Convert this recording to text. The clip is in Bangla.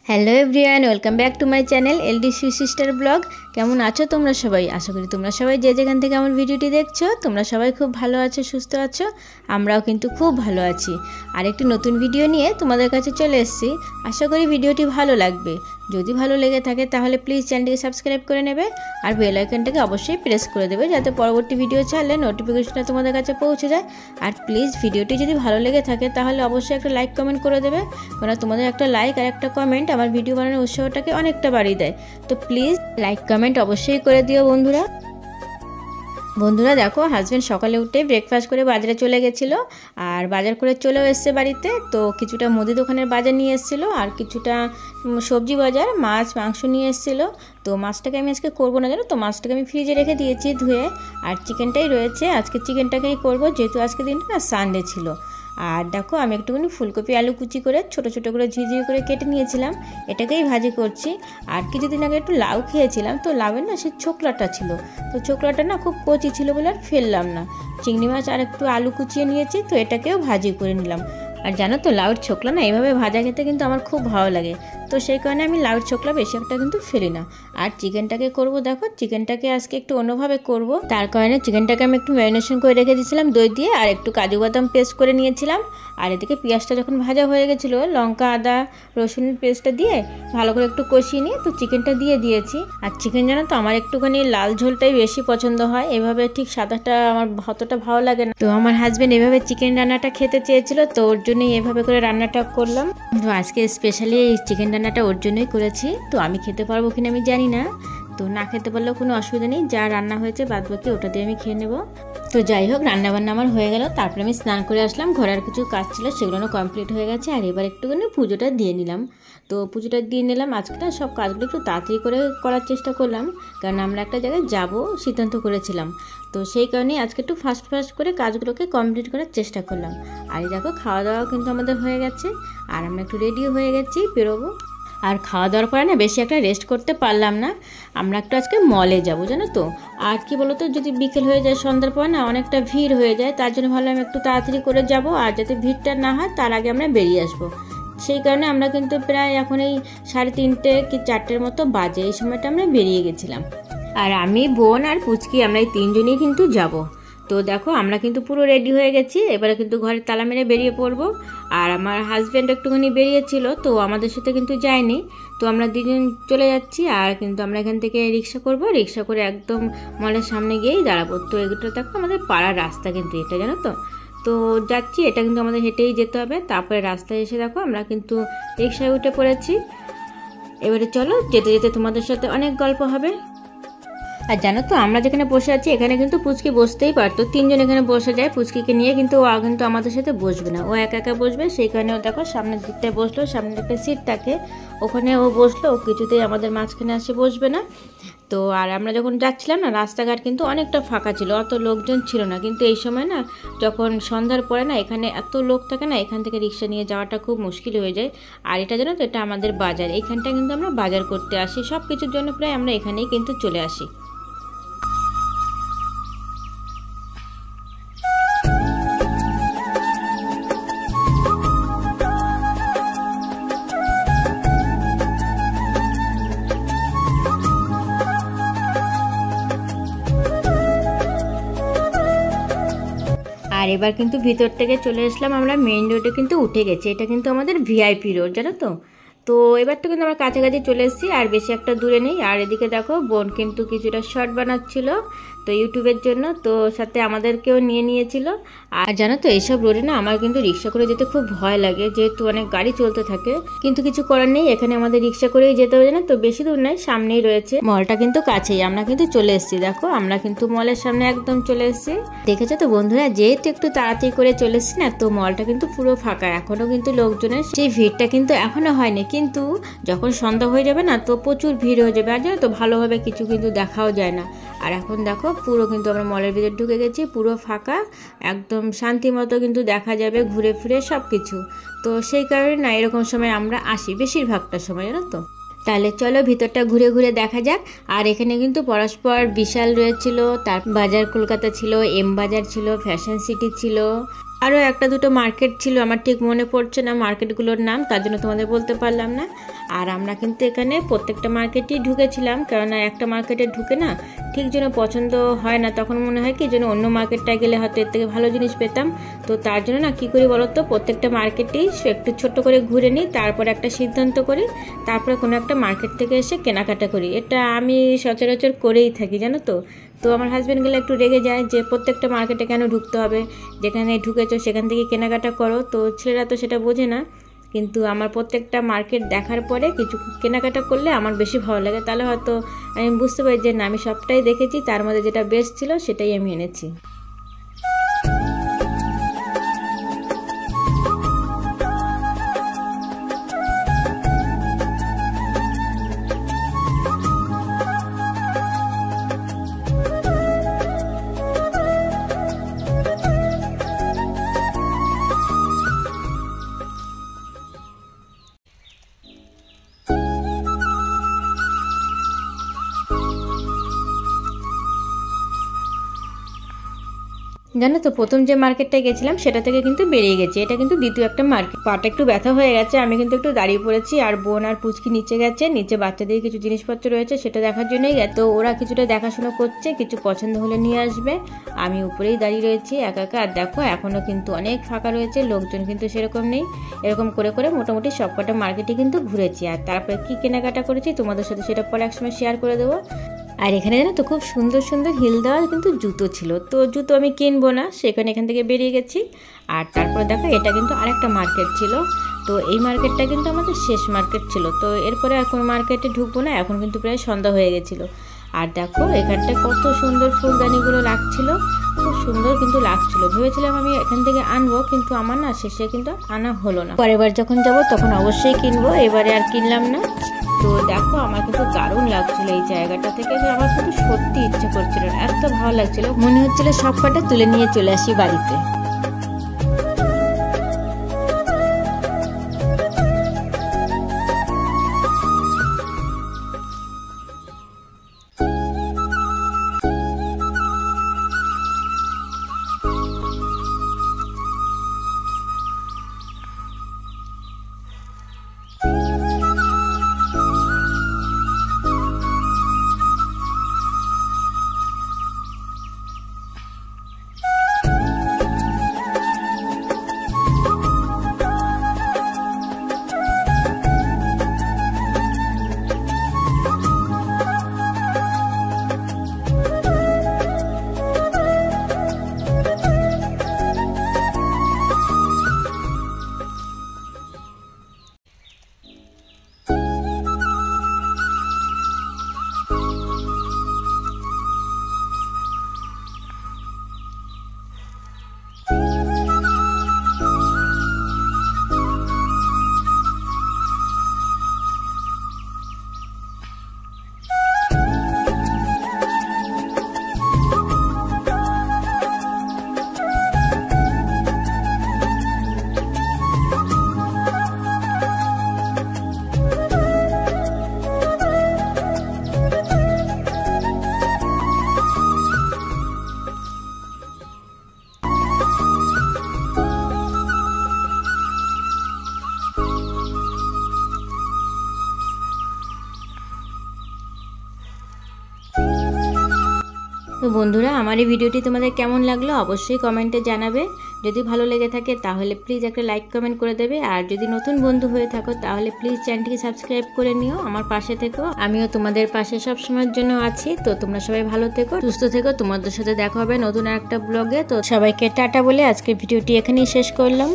Hello everyone, welcome back to my channel LDC sister blog. কেমন আছো তোমরা সবাই? আশা করি তোমরা সবাই যে যেখান থেকে আমার ভিডিওটি দেখছো তোমরা সবাই খুব ভালো আছো, সুস্থ আছো। আমরাও কিন্তু খুব ভালো আছি। আর একটি নতুন ভিডিও নিয়ে তোমাদের কাছে চলে এসেছি। আশা করি ভিডিওটি ভালো লাগবে। যদি ভালো লেগে থাকে তাহলে প্লিজ চ্যানেলটিকে সাবস্ক্রাইব করে নেবে আর বেল আইকনটাকে অবশ্যই প্রেস করে দেবে, যাতে পরবর্তী ভিডিও ছাড়লে নোটিফিকেশনটা তোমাদের কাছে পৌঁছে যায়। আর প্লিজ ভিডিওটি যদি ভালো লেগে থাকে তাহলে অবশ্যই একটা লাইক কমেন্ট করে দেবে, কারণ তোমাদের একটা লাইক আর একটা কমেন্ট আমার ভিডিও বানানোর উৎসাহটাকে অনেকটা বাড়িয়ে দেয়। তো প্লিজ লাইক কমেন্ট অবশ্যই করে দিও বন্ধুরা। দেখো, হাজব্যান্ড সকালে উঠে ব্রেকফাস্ট করে বাজারে চলে গেছিলো, আর বাজার করে চলেও এসছে বাড়িতে। তো কিছুটা মুদি দোকানের বাজার নিয়ে এসেছিলো আর কিছুটা সবজি বাজার, মাছ মাংস নিয়ে এসেছিলো। তো মাছটাকে আমি আজকে করবো না, জানো তো, মাছটাকে আমি ফ্রিজে রেখে দিয়েছি ধুয়ে। আর চিকেনটাই রয়েছে, আজকে চিকেনটাকেই করবো, যেহেতু আজকে দিনটা সানডে ছিল। আর দেখো, আমি একটুখানি ফুলকপি আলু কুচি করে ছোট ছোট করে ঝিঝিয়ে করে কেটে নিয়েছিলাম, এটাকেই ভাজি করছি। আর কিছুদিন আগে একটু লাউ খেয়েছিলাম, তো লাউয়ের না সে ছোকলাটা ছিল, তো ছোকলাটা না খুব কচি ছিল বলে আর ফেললাম না। চিংড়ি মাছ আর একটু আলু কুচিয়ে নিয়েছি, তো এটাকেও ভাজি করে নিলাম। আর জানো তো, লাউর ছোকলা না এভাবে ভাজা খেতে কিন্তু আমার খুব ভালো লাগে, তো সেই কারণে আমি লাউর ছোকলা বেশি একটা কিন্তু ফেলি না। আর চিকেনটাকে করব, দেখো চিকেনটাকে আজকে একটু অন্যভাবে করব। তার কারণে চিকেনটাকে আমি একটু ম্যারিনেশন করে রেখে দিয়েছিলাম দই দিয়ে, আর একটু কাজু বাদাম পেস্ট করে নিয়েছিলাম। আর এদিকে পেঁয়াজটা যখন ভাজা হয়ে গেছিলো, লঙ্কা আদা রসুনের পেস্টটা দিয়ে ভালো করে একটু কষিয়ে নিয়ে তো চিকেনটা দিয়ে দিয়েছি। আর চিকেন জানো তো আমার একটুখানি লাল ঝোলটাই বেশি পছন্দ হয়, এভাবে ঠিক সাদাটা আমার অতটা ভালো লাগে না। তো আমার হাজব্যান্ড এভাবে চিকেন রান্নাটা খেতে চেয়েছিল, তো ওর জন্যই এভাবে করে রান্নাটা করলাম। তো আজকে স্পেশালি এই চিকেন রান্নাটা ওর জন্যই করেছি। তো আমি খেতে পারবো কিনা আমি জানি না, তো না খেতে পারলেও কোনো অসুবিধা নেই, যা রান্না হয়েছে বাদ বাকি ওটা দিয়ে আমি খেয়ে নেবো। তো যাই হোক, রান্নাবান্না আমার হয়ে গেল। তারপরে আমি স্নান করে আসলাম, ঘরে আর কিছু কাজ ছিল সেগুলো কমপ্লিট হয়ে গেছে। আর এবার একটুখানি পুজোটা দিয়ে নিলাম। তো পুজোটা দিয়ে নিলাম। আজকে না সব কাজগুলো একটু তাড়াতাড়ি করে করার চেষ্টা করলাম, কারণ আমরা একটা জায়গায় যাব সিদ্ধান্ত করেছিলাম। তো সেই কারণে আজকে একটু ফাস্ট করে কাজগুলোকে কমপ্লিট করার চেষ্টা করলাম। আর দেখো, খাওয়া দাওয়া কিন্তু আমাদের হয়ে গেছে, আর আমরা একটু রেডিও হয়ে গেছি, বেরোবো। আর খাওয়া দাওয়ার পরে না বেশি একটা রেস্ট করতে পারলাম না, আমরা একটু আজকে মলে যাব, জানো তো। আর কি বলো তো, যদি বিকেল হয়ে যায় সন্ধ্যার পর না অনেকটা ভিড় হয়ে যায়, তার জন্য ভাবলাম একটু তাড়াতাড়ি করে যাব, আর যাতে ভিড়টা না হয় তার আগে আমরা বেরিয়ে আসবো। সেই কারণে আমরা কিন্তু প্রায় এখন এই 3:30 কি 4টের মতো বাজে, এই সময়টা আমরা বেরিয়ে গেছিলাম। আর আমি, বোন আর পুচকি, আমরা এই 3জনই কিন্তু যাব। তো দেখো, আমরা কিন্তু পুরো রেডি হয়ে গেছি, এবারে কিন্তু ঘরে তালা মেরে বেরিয়ে পড়বো। আর আমার হাজব্যান্ড একটুখানি বেরিয়েছিল, তো আমাদের সাথে কিন্তু যায়নি। তো আমরা 2জন চলে যাচ্ছি, আর কিন্তু আমরা এখান থেকে রিক্সা করব, রিক্সা করে একদম মলের সামনে গিয়েই দাঁড়াবো। তো এগুলো দেখো আমাদের পাড়ার রাস্তা কিন্তু এটা, জানো তো। তো যাচ্ছি, এটা কিন্তু আমাদের হেঁটেই যেতে হবে। তারপরে রাস্তায় এসে দেখো আমরা কিন্তু রিক্সায় উঠে পড়েছি। এবারে চলো, যেতে যেতে তোমাদের সাথে অনেক গল্প হবে। আর জানো তো, আমরা যেখানে বসে আছি এখানে কিন্তু পুচকি বসতেই পারতো, 3জন এখানে বসে যায় পুচকিকে নিয়ে, কিন্তু ও কিন্তু আমাদের সাথে বসবে না, ও একা একা বসবে। সেই কারণে ও দেখো সামনের দিকটায় বসলো, সামনে একটা সিট থাকে, ওখানে ও বসলো, ও কিছুতেই আমাদের মাঝখানে আসে বসবে না। তো আর আমরা যখন যাচ্ছিলাম না, রাস্তাঘাট কিন্তু অনেকটা ফাঁকা ছিল, অত লোকজন ছিল না। কিন্তু এই সময় না, যখন সন্ধ্যার পরে না এখানে এত লোক থাকে না, এখান থেকে রিক্সা নিয়ে যাওয়াটা খুব মুশকিল হয়ে যায়। আর এটা জানো তো, এটা আমাদের বাজার, এইখানটা কিন্তু আমরা বাজার করতে আসি, সব কিছুর জন্য প্রায় আমরা এখানেই কিন্তু চলে আসি। আর এবার কিন্তু ভিতর থেকে চলে আসলাম, আমরা মেইন রোডে কিন্তু উঠে গেছি, এটা কিন্তু আমাদের ভিআইপি রোড, জানো তো। তো এবার তো কিন্তু আমরা কাছাকাছি চলে এসেছি, আর বেশি একটা দূরে নেই। আর এদিকে দেখো, বোন কিন্তু কিছুটা শর্ট বানাচ্ছিল তো ইউটিউবের জন্য, তো সাথে আমাদেরকেও নিয়ে নিয়েছিল। আর জানো তো, এইসব রোডে না আমার কিন্তু রিক্সা করে যেতে খুব ভয় লাগে, যেহেতু অনেক গাড়ি চলতে থাকে। কিন্তু কিছু করার নেই, এখানে আমাদের রিক্সা করেই যেতে হবে, না তো বেশি দূর নয়, সামনেই রয়েছে মলটা, কিন্তু কাছেই। আমরা কিন্তু চলে এসেছি, দেখো আমরা কিন্তু মলের সামনে একদম চলে এসেছি। দেখেছো তো বন্ধুরা, যেহেতু একটু তাড়াতাড়ি করে চলে এসেছি না, তো মলটা কিন্তু পুরো ফাঁকা, এখনো কিন্তু লোকজনের সেই ভিড়টা কিন্তু এখনো হয়নি। কিন্তু যখন সন্ধ্যা হয়ে যাবে না, তো প্রচুর ভিড় হয়ে যাবে, আর জানো তো ভালোভাবে কিছু কিন্তু দেখাও যায় না। আর এখন দেখো, পুরো কিন্তু আমরা মলের ভিতরে ঢুকে গেছি, পুরো ফাঁকা, একদম শান্তি মতো কিন্তু দেখা যাবে ঘুরে ফিরে সব কিছু। তো সেই কারণে না এরকম সময় আমরা আসি বেশিরভাগটা সময়, জানো তো। তাহলে চলো ভিতরটা ঘুরে ঘুরে দেখা যাক। আর এখানে কিন্তু পরস্পর বিশাল রয়েছিল, তার বাজার কলকাতা ছিল, এম বাজার ছিল, ফ্যাশন সিটি ছিল, আরও একটা দুটো মার্কেট ছিল, আমার ঠিক মনে পড়ছে না মার্কেটগুলোর নাম, তার জন্য তোমাদের বলতে পারলাম না। আর আমরা কিন্তু এখানে প্রত্যেকটা মার্কেটেই ঢুকেছিলাম, কেননা একটা মার্কেটে ঢুকে না ঠিক যেন পছন্দ হয় না, তখন মনে হয় কি যেন অন্য মার্কেটটায় গেলে হয়তো এর থেকে ভালো জিনিস পেতাম। তো তার জন্য না কী করি বলো তো, প্রত্যেকটা মার্কেটেই একটু ছোট্ট করে ঘুরে নিই, তারপরে একটা সিদ্ধান্ত করি, তারপরে কোনো একটা মার্কেট থেকে এসে কেনাকাটা করি। এটা আমি সচরাচর করেই থাকি জানো তো। তো আমার হাজব্যান্ড গেলে একটু রেগে যায় যে প্রত্যেকটা মার্কেটে কেন ঢুকতে হবে, যেখানে ঢুকেছো সেখান থেকে কেনাকাটা করো। তো ছেলেরা তো সেটা বোঝে না, কিন্তু আমার প্রত্যেকটা মার্কেট দেখার পরে কিছু কেনাকাটা করলে আমার বেশি ভালো লাগে। তাহলে হয়তো আমি বুঝতে পারি যে না, আমি সবটাই দেখেছি, তার মধ্যে যেটা বেস্ট ছিল সেটাই আমি এনেছি। জানো তো, প্রথম যে মার্কেটটায় গেছিলাম সেটা থেকে কিন্তু বেরিয়ে গেছি, এটা কিন্তু দ্বিতীয় একটা মার্কেট। পাটা একটু ব্যথা হয়ে গেছে, আমি কিন্তু একটু দাঁড়িয়ে পড়েছি, আর বোন আর পুচকি নিচে গেছে, নিচে বাচ্চাদের কিছু জিনিসপত্র রয়েছে সেটা দেখার জন্যই গেছে। তো ওরা কিছুটা দেখাশোনা করছে, কিছু পছন্দ হলে নিয়ে আসবে, আমি উপরেই দাঁড়িয়ে রয়েছি একা একা। আর দেখো এখনও কিন্তু অনেক ফাঁকা রয়েছে, লোকজন কিন্তু সেরকম নেই। এরকম করে করে মোটামুটি সবকটা মার্কেটে কিন্তু ঘুরেছি, আর তারপরে কি কেনাকাটা করেছি তোমাদের সাথে সেটা পরে একসময় শেয়ার করে দেবো। আর এখানে জানো তো খুব সুন্দর সুন্দর হিল দেওয়া কিন্তু জুতো ছিল, তো জুতো আমি কিনবো না, সেখানে এখান থেকে বেরিয়ে গেছি। আর তারপরে দেখো এটা কিন্তু আরেকটা মার্কেট ছিল, তো এই মার্কেটটা কিন্তু আমাদের শেষ মার্কেট ছিল। তো এরপরে আর কোনো মার্কেটে ঢুকবো না, এখন কিন্তু প্রায় সন্ধ্যা হয়ে গেছিলো। আর দেখো এখানটায় কত সুন্দর ফুলদানিগুলো লাগছিল, খুব সুন্দর কিন্তু লাগছিল। ভেবেছিলাম আমি এখান থেকে আনবো, কিন্তু আমার না শেষে কিন্তু আনা হলো না। পরের বার যখন যাব তখন অবশ্যই কিনবো, এবারে আর কিনলাম না। তো দেখো আমার কিন্তু দারুণ লাগছিল এই জায়গাটা থেকে, আমার কিন্তু সত্যি ইচ্ছে করছিল, এত ভালো লাগছিল, মনে হচ্ছিল সব কটা তুলে নিয়ে চলে আসি বাড়িতে। তো বন্ধুরা, আমার এই ভিডিওটি তোমাদের কেমন লাগলো অবশ্যই কমেন্টে জানাবে। যদি ভালো লেগে থাকে তাহলে প্লিজ একটা লাইক কমেন্ট করে দেবে, আর যদি নতুন বন্ধু হয়ে থাকো তাহলে প্লিজ চ্যানেলটিকে সাবস্ক্রাইব করে নিও, আমার পাশে থেকো, আমিও তোমাদের পাশে সব সময়ের জন্য আছি। তো তোমরা সবাই ভালো থেকো, সুস্থ থেকো, তোমাদের সাথে দেখা হবে নতুন একটা ব্লগে। তো সবাইকে টাটা বলে আজকের ভিডিওটি এখানেই শেষ করলাম।